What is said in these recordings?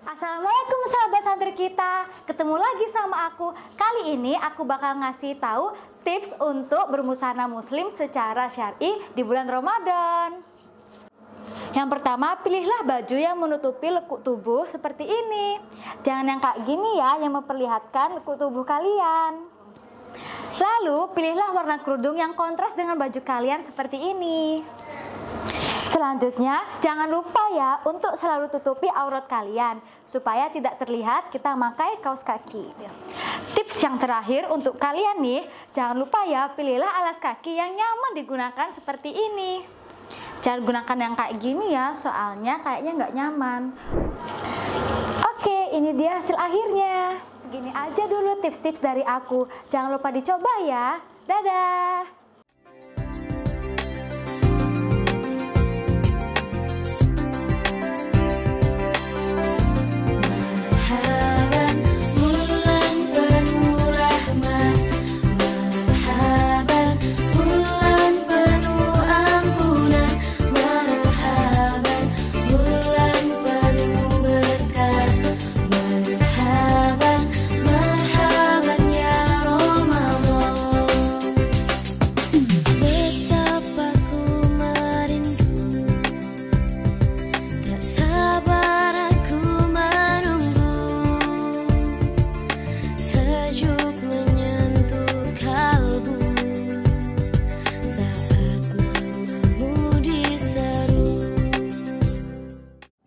Assalamualaikum sahabat santri kita. Ketemu lagi sama aku. Kali ini aku bakal ngasih tahu tips untuk bermusana muslim secara syar'i di bulan Ramadan. Yang pertama, pilihlah baju yang menutupi lekuk tubuh seperti ini. Jangan yang kayak gini ya, yang memperlihatkan lekuk tubuh kalian. Lalu, pilihlah warna kerudung yang kontras dengan baju kalian seperti ini. Selanjutnya, jangan lupa ya untuk selalu tutupi aurat kalian supaya tidak terlihat kita memakai kaos kaki. Tips yang terakhir untuk kalian nih, jangan lupa ya pilihlah alas kaki yang nyaman digunakan seperti ini. Jangan gunakan yang kayak gini ya, soalnya kayaknya nggak nyaman. Oke, ini dia hasil akhirnya. Segini aja dulu tips-tips dari aku. Jangan lupa dicoba ya. Dadah!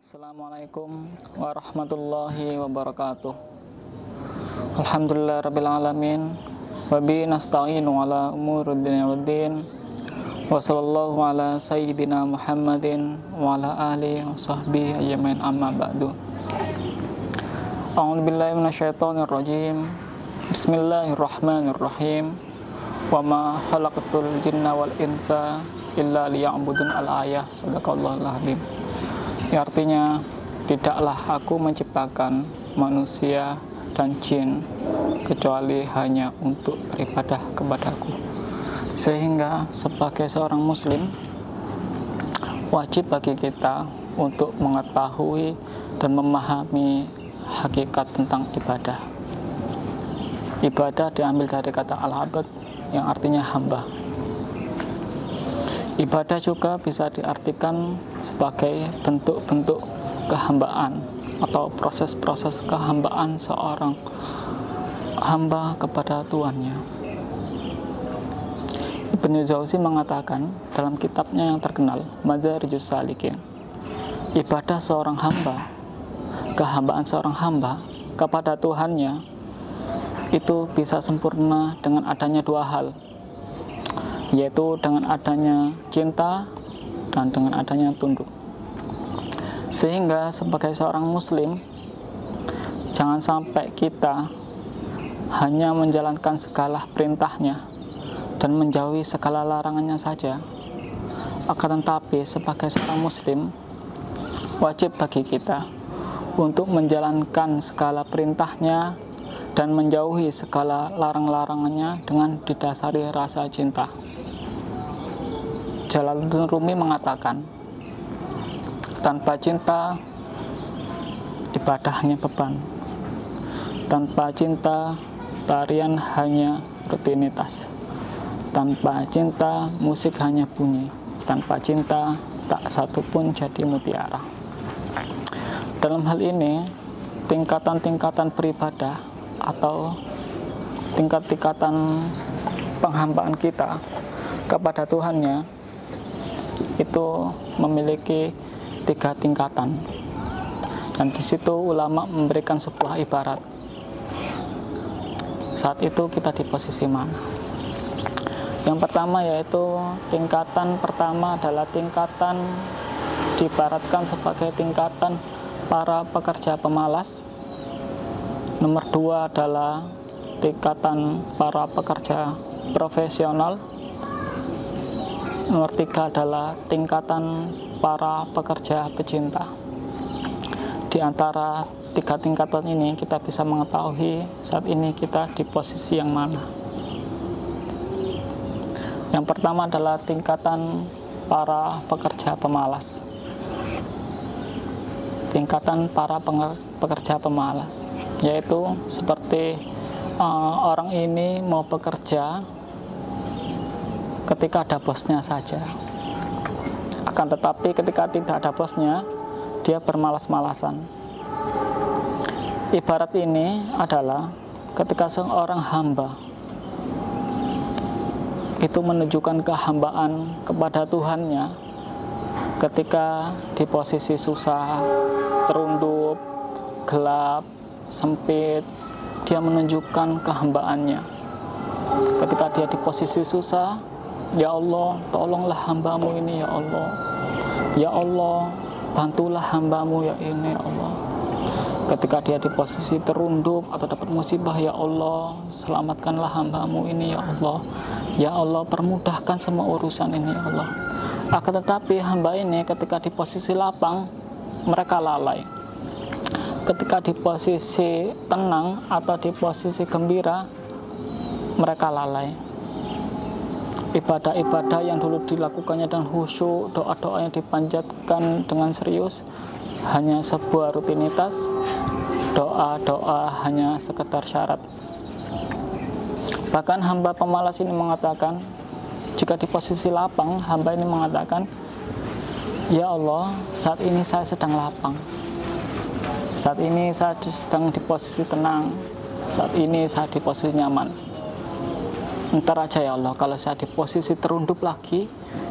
Assalamualaikum warahmatullahi wabarakatuh. Alhamdulillah rabbil alamin. Wabi nasta'inu ala umuri dunya waddin. Wa sallallahu ala sayyidina Muhammadin wa ala alihi wa sahbihi ajmain, amma ba'du. A'udzu billahi minasyaitonir rajim. Bismillahirrahmanirrahim. Wa ma khalaqtul jinna wal insa illa liya'budun al-ayah. Shadaqallahul azim. Ya, artinya, tidaklah aku menciptakan manusia dan jin kecuali hanya untuk beribadah kepadaku. Sehingga sebagai seorang muslim, wajib bagi kita untuk mengetahui dan memahami hakikat tentang ibadah. Ibadah diambil dari kata al-abd yang artinya hamba. Ibadah juga bisa diartikan sebagai bentuk-bentuk kehambaan atau proses-proses kehambaan seorang hamba kepada Tuhannya. Ibnu Jauzi mengatakan dalam kitabnya yang terkenal Madarijus Salikin, ibadah seorang hamba, kehambaan seorang hamba kepada Tuhannya itu bisa sempurna dengan adanya dua hal, yaitu dengan adanya cinta dan dengan adanya tunduk. Sehingga sebagai seorang muslim, jangan sampai kita hanya menjalankan segala perintahnya dan menjauhi segala larangannya saja. Akan tetapi sebagai seorang muslim, wajib bagi kita untuk menjalankan segala perintahnya dan menjauhi segala larang-larangannya dengan didasari rasa cinta. Jalaluddin Rumi mengatakan, tanpa cinta, ibadahnya beban. Tanpa cinta, tarian hanya rutinitas. Tanpa cinta, musik hanya bunyi. Tanpa cinta, tak satu pun jadi mutiara. Dalam hal ini, tingkatan-tingkatan beribadah atau tingkat-tingkatan penghambaan kita kepada Tuhannya itu memiliki 3 tingkatan, dan di situ ulama memberikan sebuah ibarat. Saat itu kita di posisi mana? Yang pertama yaitu tingkatan pertama adalah tingkatan diibaratkan sebagai tingkatan para pekerja pemalas. Nomor 2 adalah tingkatan para pekerja profesional. Nomor 3 adalah tingkatan para pekerja pecinta. Di antara 3 tingkatan ini kita bisa mengetahui saat ini kita di posisi yang mana. Yang pertama adalah tingkatan para pekerja pemalas. tingkatan para pekerja pemalas, yaitu seperti orang ini mau bekerja ketika ada bosnya saja, akan tetapi ketika tidak ada bosnya dia bermalas-malasan. Ibarat ini adalah ketika seorang hamba itu menunjukkan kehambaan kepada Tuhannya ketika di posisi susah, terundup, gelap, sempit, dia menunjukkan kehambaannya. Ketika dia di posisi susah, ya Allah, tolonglah hambamu ini ya Allah. Ya Allah, bantulah hambamu ya ini ya Allah. Ketika dia di posisi terundup atau dapat musibah, ya Allah, selamatkanlah hambamu ini ya Allah. Ya Allah, permudahkan semua urusan ini ya Allah. Akan tetapi hamba ini ketika di posisi lapang, mereka lalai. Ketika di posisi tenang atau di posisi gembira, mereka lalai. Ibadah-ibadah yang dulu dilakukannya dengan khusyuk, doa-doa yang dipanjatkan dengan serius, hanya sebuah rutinitas, doa-doa hanya sekedar syarat. Bahkan hamba pemalas ini mengatakan, jika di posisi lapang, hamba ini mengatakan, ya Allah, saat ini saya sedang lapang, saat ini saya sedang di posisi tenang, saat ini saya di posisi nyaman. Ntar aja ya Allah, kalau saya di posisi terundup lagi,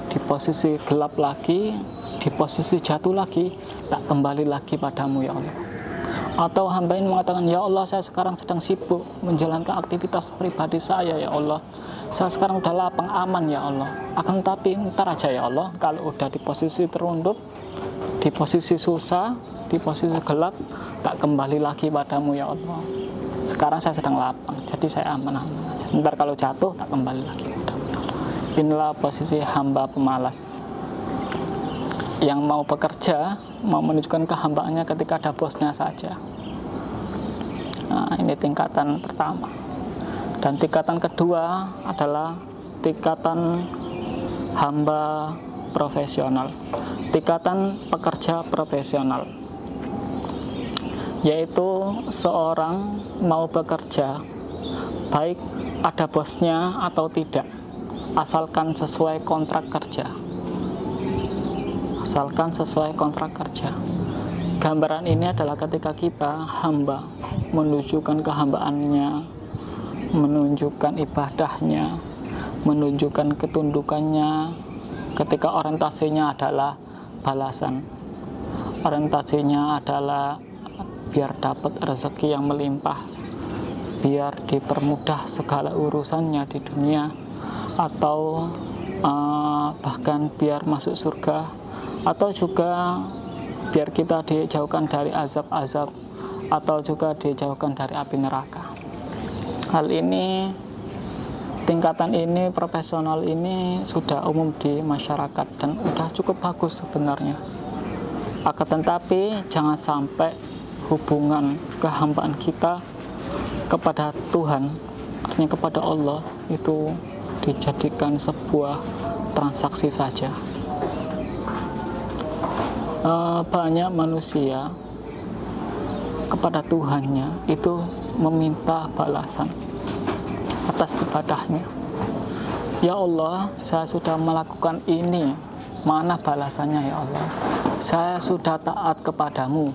di posisi gelap lagi, di posisi jatuh lagi, tak kembali lagi padamu ya Allah. Atau hamba ini mengatakan, ya Allah, saya sekarang sedang sibuk menjalankan aktivitas pribadi saya ya Allah, saya sekarang udah lapang, aman ya Allah. Akan tapi ntar aja ya Allah, kalau udah di posisi terundup, di posisi susah, di posisi gelap, tak kembali lagi padamu ya Allah. Sekarang saya sedang lapang, jadi saya aman. Ntar kalau jatuh, tak kembali lagi padamu ya Allah. Inilah posisi hamba pemalas yang mau bekerja, mau menunjukkan kehambaannya ketika ada bosnya saja. Nah, ini tingkatan pertama. Dan tingkatan kedua adalah tingkatan hamba profesional, tingkatan pekerja profesional, yaitu seorang mau bekerja, baik ada bosnya atau tidak, asalkan sesuai kontrak kerja. Asalkan sesuai kontrak kerja. Gambaran ini adalah ketika kita hamba menunjukkan kehambaannya, menunjukkan ibadahnya, menunjukkan ketundukannya, ketika orientasinya adalah balasan. Orientasinya adalah biar dapat rezeki yang melimpah, biar dipermudah segala urusannya di dunia, atau bahkan biar masuk surga, atau juga biar kita dijauhkan dari azab-azab, atau juga dijauhkan dari api neraka. Hal ini, tingkatan ini, profesional ini sudah umum di masyarakat dan sudah cukup bagus sebenarnya. Akan tetapi jangan sampai hubungan kehambaan kita kepada Tuhan, artinya kepada Allah, itu dijadikan sebuah transaksi saja. Banyak manusia kepada Tuhannya itu meminta balasan atas ibadahnya. Ya Allah, saya sudah melakukan ini, mana balasannya ya Allah? Saya sudah taat kepadamu,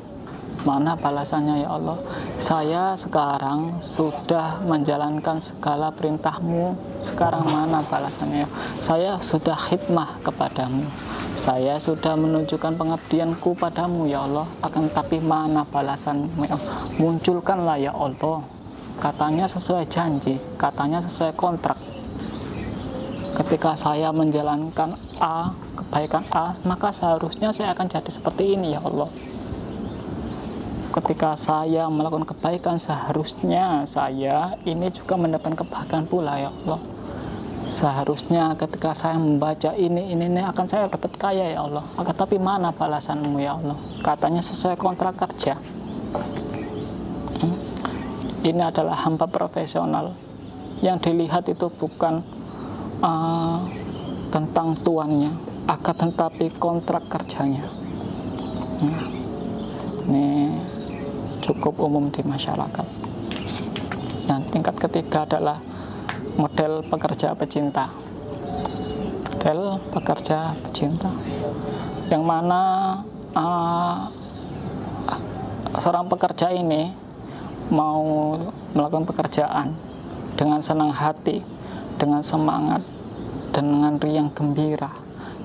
mana balasannya ya Allah? Saya sekarang sudah menjalankan segala perintahmu, sekarang mana balasannya ya? Saya sudah khidmah kepadamu, saya sudah menunjukkan pengabdianku padamu ya Allah, akan tapi mana balasanmu ya Allah? Munculkanlah ya Allah. Katanya sesuai janji, katanya sesuai kontrak. Ketika saya menjalankan A, kebaikan A, maka seharusnya saya akan jadi seperti ini ya Allah. Ketika saya melakukan kebaikan, seharusnya saya ini juga mendapatkan kebaikan pula ya Allah. Seharusnya ketika saya membaca ini akan saya dapat kaya ya Allah. Akan tapi mana balasanmu ya Allah? Katanya sesuai kontrak kerja. Ini adalah hamba profesional. Yang dilihat itu bukan tentang tuannya, akan tetapi kontrak kerjanya. Ini cukup umum di masyarakat. Dan tingkat ketiga adalah model pekerja pecinta. Model pekerja pecinta, yang mana seorang pekerja ini mau melakukan pekerjaan dengan senang hati, dengan semangat, dan dengan riang gembira,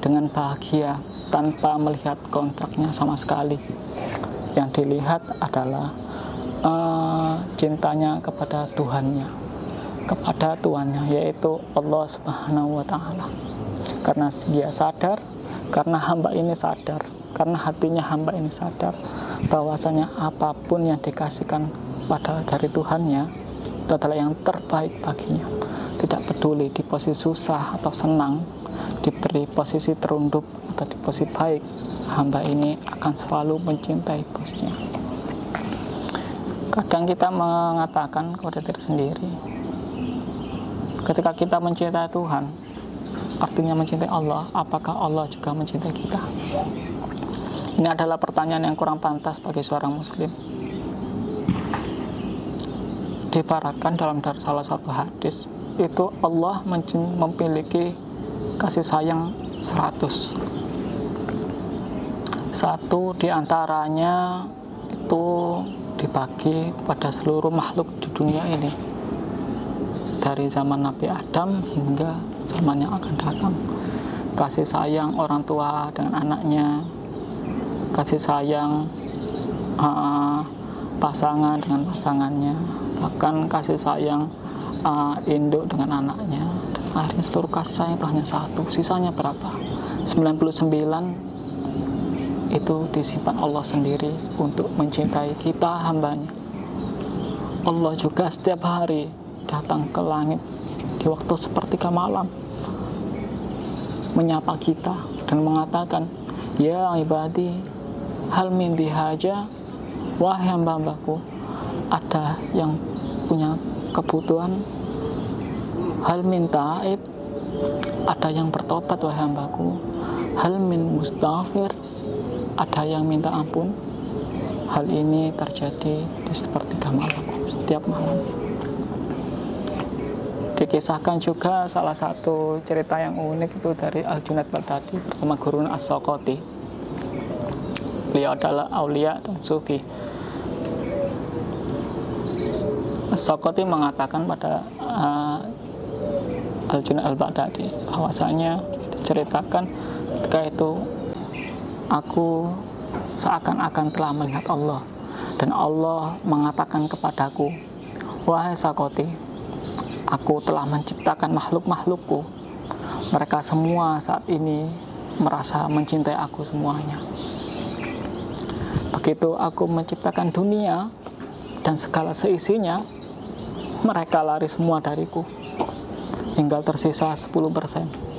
dengan bahagia, tanpa melihat kontraknya sama sekali. Yang dilihat adalah cintanya kepada Tuhannya, yaitu Allah Subhanahu wa Ta'ala. Karena dia sadar, karena hamba ini sadar, karena hatinya hamba ini sadar bahwasanya apapun yang dikasihkan dari Tuhannya itu adalah yang terbaik baginya. Tidak peduli di posisi susah atau senang, diberi posisi terunduk atau di posisi baik, hamba ini akan selalu mencintai bosnya. Kadang kita mengatakan kepada diri sendiri, ketika kita mencintai Tuhan, artinya mencintai Allah, apakah Allah juga mencintai kita? Ini adalah pertanyaan yang kurang pantas bagi seorang muslim. Diibaratkan dalam salah satu hadis, itu Allah memiliki kasih sayang 100. Satu diantaranya itu dibagi pada seluruh makhluk di dunia ini, dari zaman Nabi Adam hingga zaman yang akan datang. Kasih sayang orang tua dengan anaknya, kasih sayang pasangan dengan pasangannya, bahkan kasih sayang induk dengan anaknya. Dan akhirnya seluruh kasih sayang itu hanya satu. Sisanya berapa? 99 itu disimpan Allah sendiri untuk mencintai kita, hambanya. Allah juga setiap hari datang ke langit di waktu sepertiga malam, menyapa kita dan mengatakan, ya ibadi, hal min dihaja, wahai hamba-hambaku, ada yang punya kebutuhan, hal min taib, ada yang bertobat wahai hambaku, hal min mustaghfir, ada yang minta ampun. Hal ini terjadi di sepertiga malam, setiap malam. Dikisahkan juga salah satu cerita yang unik itu dari Al-Junaid Baghdadi bersama guru As-Saqati. Beliau adalah aulia dan sufi. As-Saqati mengatakan pada Al-Junaid Al-Baghdadi bahwasanya diceritakan ketika itu aku seakan-akan telah melihat Allah, dan Allah mengatakan kepadaku, wahai Saqati, aku telah menciptakan makhluk-makhlukku. Mereka semua saat ini merasa mencintai aku semuanya. Begitu aku menciptakan dunia dan segala seisinya, mereka lari semua dariku. Tinggal tersisa 10%.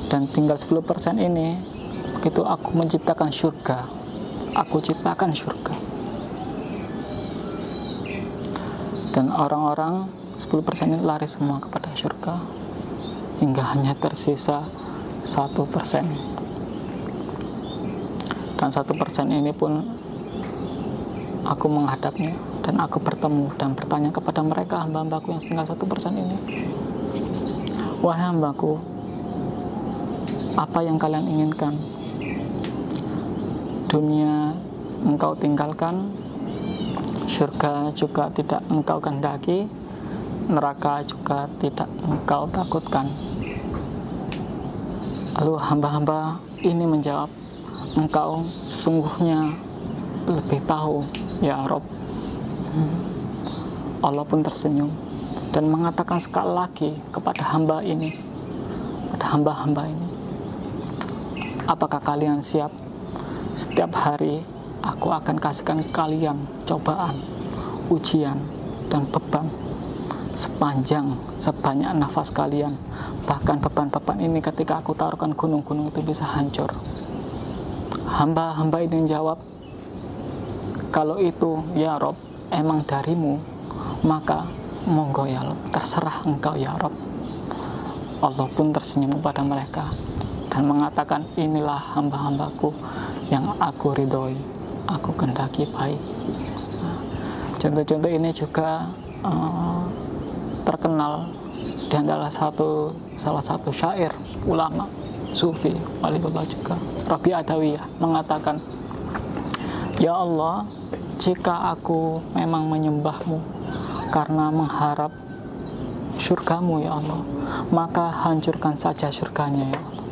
Dan tinggal 10% ini, begitu aku menciptakan surga, aku ciptakan surga. Dan orang-orang 10% ini lari semua kepada surga, hingga hanya tersisa 1%. Dan 1% ini pun aku menghadapnya, dan aku bertemu dan bertanya kepada mereka, hamba-hambaku yang tinggal 1% ini, wahai hambaku, apa yang kalian inginkan? Dunia engkau tinggalkan, surga juga tidak engkau kehendaki, neraka juga tidak engkau takutkan. Lalu hamba-hamba ini menjawab, engkau sesungguhnya lebih tahu ya Rob. Allah pun tersenyum dan mengatakan sekali lagi kepada hamba ini, pada hamba-hamba ini, apakah kalian siap? Setiap hari aku akan kasihkan kalian cobaan, ujian, dan beban sebanyak nafas kalian. Bahkan beban-beban ini ketika aku taruhkan gunung-gunung itu bisa hancur. Hamba-hamba ini menjawab, kalau itu ya Rob emang darimu, maka monggo ya Rob, terserah engkau ya Rob. Allah pun tersenyum kepada mereka dan mengatakan, inilah hamba-hambaku yang aku ridhoi, aku kehendaki baik. Nah, contoh-contoh ini juga terkenal di antara salah satu syair ulama sufi waliyullah juga, Rabi Adawiyah, mengatakan, ya Allah, jika aku memang menyembahmu karena mengharap surgamu ya Allah, maka hancurkan saja surganya ya Allah.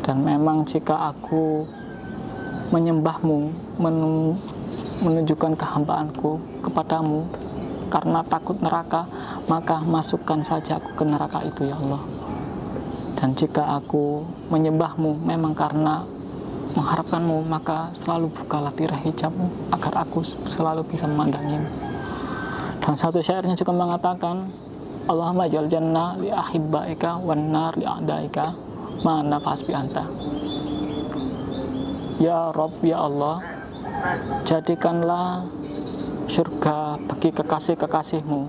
Dan memang jika aku menyembahmu, menunjukkan kehambaanku kepadamu karena takut neraka, maka masukkan saja aku ke neraka itu ya Allah. Dan jika aku menyembahmu memang karena mengharapkanmu, maka selalu bukalah tirai hijabmu agar aku selalu bisa memandangimu. Dan satu syairnya juga mengatakan, Allahumma ja'al jannah li ahibbaika wan nar li a'daika ma nafas bi anta. Ya Rabb, ya Allah, jadikanlah surga bagi kekasih-kekasihmu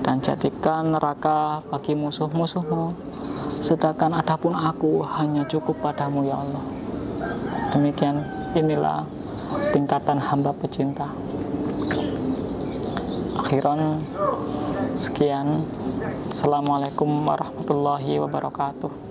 dan jadikan neraka bagi musuh-musuhmu, sedangkan adapun aku hanya cukup padamu ya Allah. Demikian, inilah tingkatan hamba pecinta. Akhiran, sekian. Assalamualaikum warahmatullahi wabarakatuh.